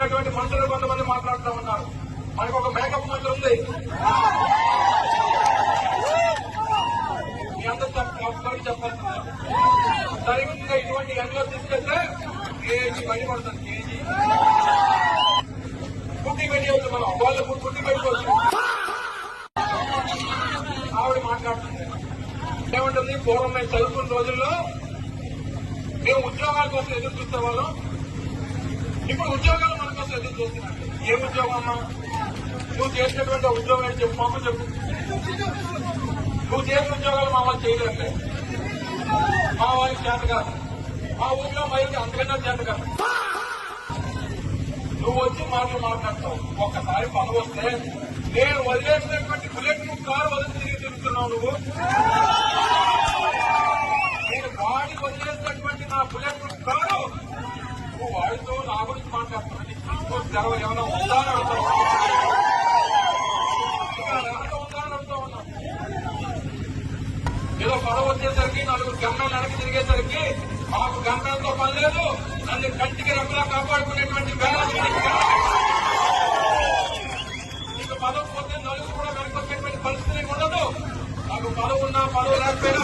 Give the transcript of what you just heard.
మంత్రులు కొంతమంది మాట్లాడుతూ ఉన్నారు. మనకు ఒక మేకప్ మంత్రి ఉంది. మీ అందరూ చెప్పాల్సింది సరిగ్గా ఇటువంటి ఎండలో తీసుకెళ్తే కేజీ బయట పడుతుంది. కేజీ పుట్టి పెట్టవచ్చు. మనం వాళ్ళు పుట్టి పెట్టుకోవచ్చు. ఆవిడ మాట్లాడుతుంది ఏమంటుంది, పూర్వం మేము చదువుకున్న రోజుల్లో మేము ఉద్యోగాల కోసం ఎదురు చూసేవాళ్ళం. ఇప్పుడు ఉద్యోగాలు మన కోసం ఎదురు చూస్తున్నాం. ఏ ఉద్యోగం అమ్మా? నువ్వు చేసినటువంటి ఉద్యోగం ఏంటి చెప్పు, మామూలు చెప్పు. నువ్వు చేసిన ఉద్యోగాలు మా వాళ్ళు చేయలేండి. మా వాళ్ళకి చేత కాదు. మా ఊళ్ళో మైకి అంతకన్నా చేత కాదు. నువ్వు వచ్చి మాటలు మాట్లాడతావు. ఒక్కసారి పని వస్తే నేను వదిలేసినటువంటి బుల్లెట్ ప్రూఫ్ కారు వదిలి తిరిగి తిరుగుతున్నావు నువ్వు. నేను వాడి వదిలేసినటువంటి నా బుల్లెట్ ప్రూఫ్ కారు నువ్వు వాడితో నా గురించి మాట్లాడుతున్నావు. తెరవ ఏమైనా ఉందా అని అడుగుతావు. ఉందా అని అడుగుతా ఉన్నావు. ఏదో పడవ వచ్చేసరికి నలుగురు గమ్యాలు వెనక్కి తిరిగేసరికి మాకు గమ్యాలతో పని లేదు, నన్ను కంటికి రెప్పలా కాపాడుకునేటువంటి నీకు పదవి పోతే నలుగురు కూడా వెనక్కి వచ్చేటువంటి పరిస్థితి ఉండదు. నాకు పదవి ఉన్నా పదవి లేకపోయినా